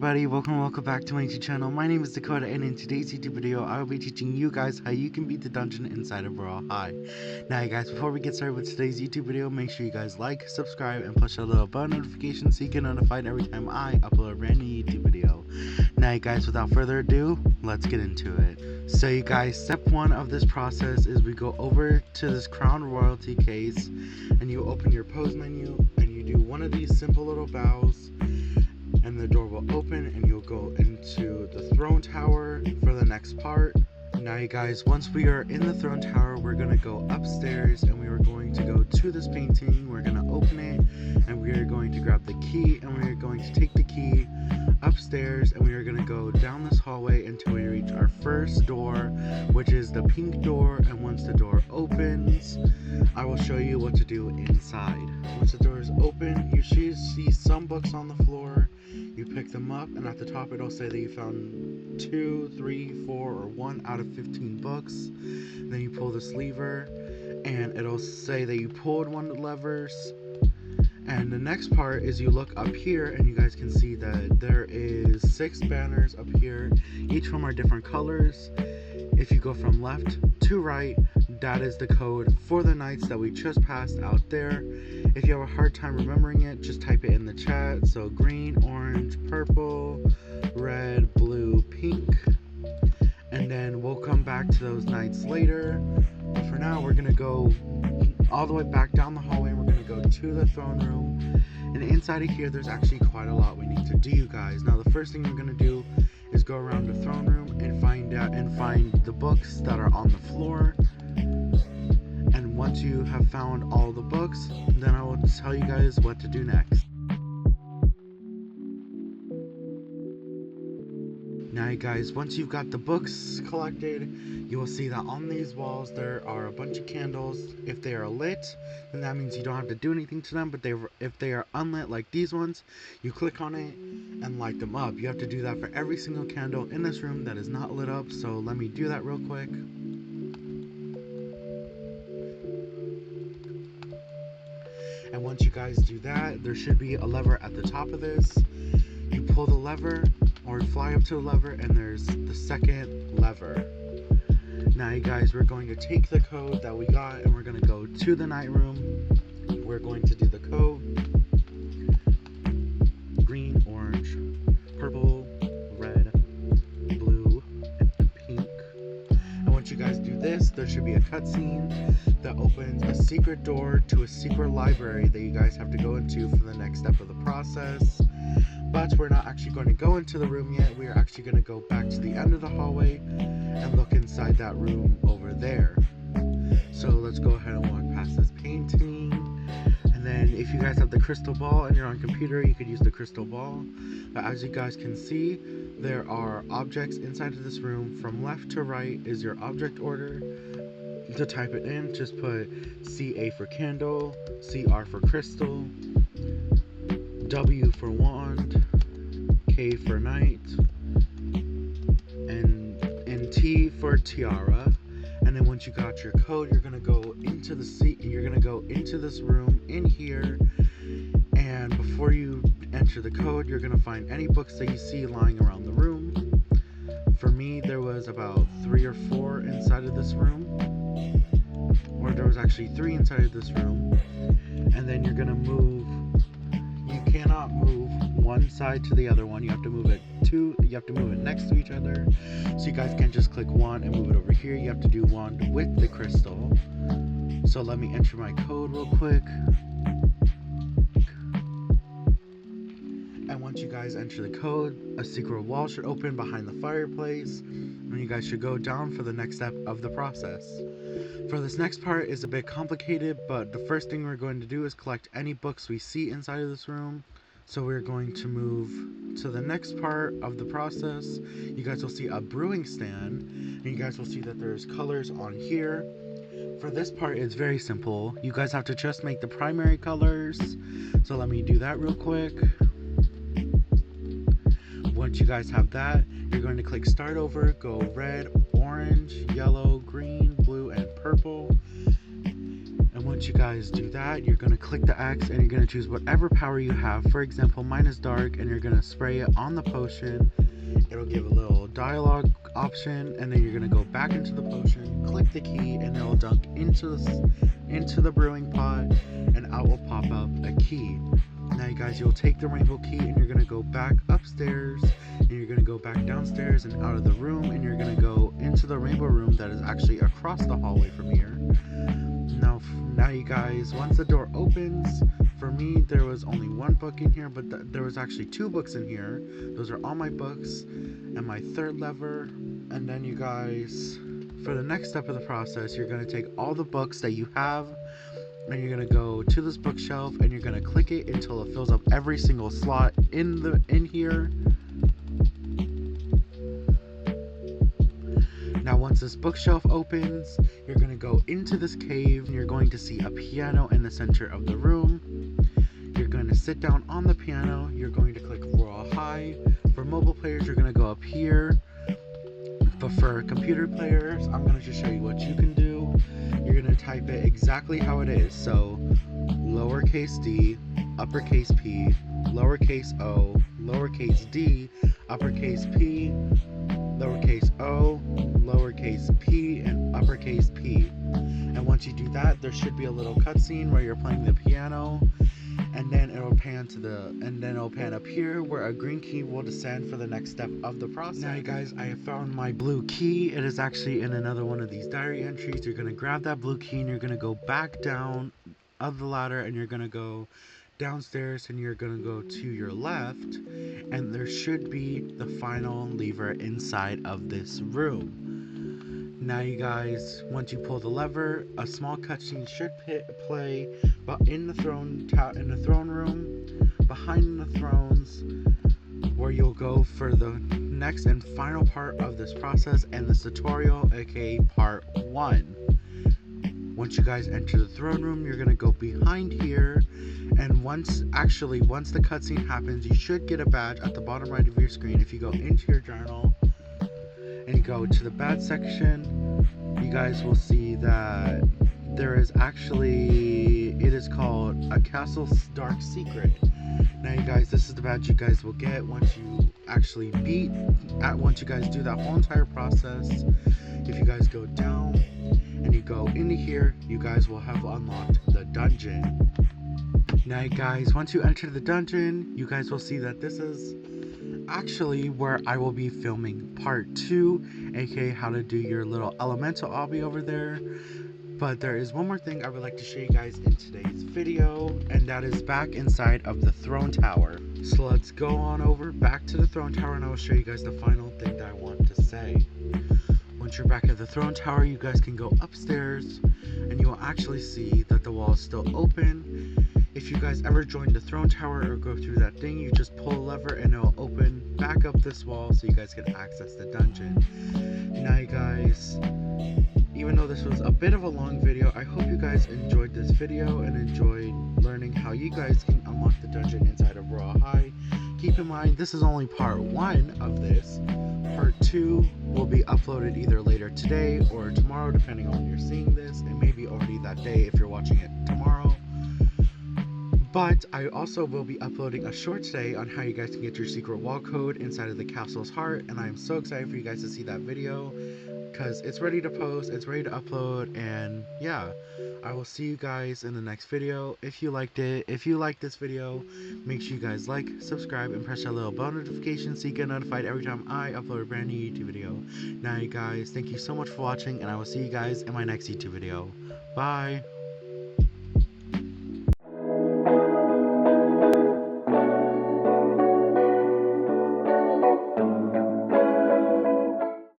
everybody, welcome back to my YouTube channel. My name is Dakota, and in today's YouTube video I will be teaching you guys how you can beat the dungeon inside of Royal High. Now you guys, before we get started with today's YouTube video, make sure you guys like, subscribe, and push that little bell notification so you get notified every time I upload a brand new YouTube video. Now you guys, without further ado, let's get into it. So you guys, step 1 of this process is we go over to this Crown Royalty case and you open your pose menu and you do one of these simple little bows, and the door will open and you'll go into the throne tower for the next part. Now you guys, once we are in the throne tower, we're going to go upstairs and we are going to go to this painting. We're going to open it and we are going to grab the key and we are going to take the key upstairs and we are going to go down this hallway until we reach our first door, which is the pink door. And once the door opens, I will show you what to do inside. Once the door is open, you should see some books on the floor. You pick them up and at the top it'll say that you found 2, 3, 4, or 1 out of 15 books. Then you pull this lever and it'll say that you pulled one of the levers. And the next part is you look up here and you guys can see that there is 6 banners up here. Each of them are different colors. If you go from left to right, that is the code for the nights that we just passed out there. If you have a hard time remembering it, just type it in the chat. So green, orange, purple, red, blue, pink. And then we'll come back to those nights later. But for now, we're going to go all the way back down the hallway and we're going to go to the throne room. And inside of here, there's actually quite a lot we need to do, you guys. Now, the first thing we're going to do is go around the throne room and find the books that are on the floor. And once you have found all the books, then I will tell you guys what to do next. Now you guys, once you've got the books collected, you will see that on these walls there are a bunch of candles. If they are lit, then that means you don't have to do anything to them, but if they are unlit like these ones, you click on it and light them up. You have to do that for every single candle in this room that is not lit up, so let me do that real quick. And once you guys do that, there should be a lever at the top of this. You pull the lever or fly up to the lever and there's the second lever. Now you guys, we're going to take the code that we got and we're going to go to the night room. We're going to do the code green, orange, purple, red, blue, and pink. And once you guys do this, there should be a cutscene that opens a secret door to a secret library that you guys have to go into for the next step of the process. But we're not actually going to go into the room yet. We are actually going to go back to the end of the hallway and look inside that room over there. So let's go ahead and walk past this painting. And then if you guys have the crystal ball and you're on computer, you could use the crystal ball. But as you guys can see, there are objects inside of this room. From left to right is your object order. To type it in, just put CA for candle, CR for crystal, W for wand, K for knight, and T for tiara. And then once you got your code, you're gonna go into this room in here. And before you enter the code, you're gonna find any books that you see lying around the room. For me, there was about 3 or 4 inside of this room. Or there was actually 3 inside of this room. And then you're gonna move. You cannot move one side to the other one. You have to move it next to each other. So you guys can't just click one and move it over here. You have to do one with the crystal. So let me enter my code real quick. And once you guys enter the code, a secret wall should open behind the fireplace. And you guys should go down for the next step of the process. For this next part is a bit complicated, but the first thing we're going to do is collect any books we see inside of this room. So we're going to move to the next part of the process. You guys will see a brewing stand, and you guys will see that there's colors on here. For this part, it's very simple. You guys have to just make the primary colors. So let me do that real quick. Once you guys have that, you're going to click start over, go red, orange, yellow, green, blue, and purple. And once you guys do that, you're going to click the X and you're going to choose whatever power you have. For example, mine is dark, and you're going to spray it on the potion. It'll give a little dialogue option, and then you're going to go back into the potion, click the key, and it'll dunk into the brewing pot, and out will pop up a key. Now you guys, you'll take the rainbow key and you're going to go back upstairs, and you're going to go back downstairs and out of the room, and you're going to go into the rainbow room that is actually across the hallway from here. Now you guys, once the door opens, for me there was only one book in here, but there was actually two books in here. Those are all my books and my third lever. And then you guys, for the next step of the process, you're going to take all the books that you have, and you're going to go to this bookshelf and you're going to click it until it fills up every single slot in here. Now once this bookshelf opens, you're going to go into this cave, and you're going to see a piano in the center of the room. You're going to sit down on the piano, you're going to click Royal High. For mobile players, you're going to go up here. But for computer players, I'm going to just show you what you can do. You're going to type it exactly how it is. So lowercase d, uppercase P, lowercase o, lowercase d, uppercase P, lowercase o, lowercase p, and uppercase P. And once you do that, there should be a little cutscene where you're playing the piano, and then it'll pan up here where a green key will descend for the next step of the process. Now you guys, I have found my blue key. It is actually in another one of these diary entries. You're gonna grab that blue key and you're gonna go back down of the ladder, and you're gonna go downstairs, and you're gonna go to your left, and there should be the final lever inside of this room. Now you guys, once you pull the lever, a small cutscene should play, but in the throne room, behind the thrones, where you'll go for the next and final part of this process and this tutorial, aka part 1. Once you guys enter the throne room, you're gonna go behind here, and once the cutscene happens, you should get a badge at the bottom right of your screen. If you go into your journal and you go to the badge section, you guys will see that there is actually, it is called a Castle's Dark Secret. Now you guys, this is the badge you guys will get once you actually once you guys do that whole entire process. If you guys go down and you go into here, you guys will have unlocked the dungeon. Now guys, once you enter the dungeon, you guys will see that this is actually where I will be filming part 2, aka how to do your little elemental obby over there. But there is one more thing I would like to show you guys in today's video, and that is back inside of the throne tower. So let's go on over back to the throne tower, and I will show you guys the final thing that I want to say. Once you're back at the throne tower, you guys can go upstairs, and you will actually see that the wall is still open. If you guys ever join the throne tower or go through that thing, you just pull a lever and it will open back up this wall so you guys can access the dungeon. Now you guys, even though this was a bit of a long video, I hope you guys enjoyed this video and enjoyed learning how you guys can unlock the dungeon inside of Royal High. Keep in mind, this is only part 1 of this. Part 2 will be uploaded either later today or tomorrow, depending on when you're seeing this. It may be already that day if you're watching it tomorrow. But I also will be uploading a short today on how you guys can get your secret wall code inside of the castle's heart, and I'm so excited for you guys to see that video because it's ready to post, it's ready to upload, and yeah, I will see you guys in the next video. If you liked it, if you liked this video, make sure you guys like, subscribe, and press that little bell notification so you get notified every time I upload a brand new YouTube video. Now you guys, thank you so much for watching, and I will see you guys in my next YouTube video. Bye!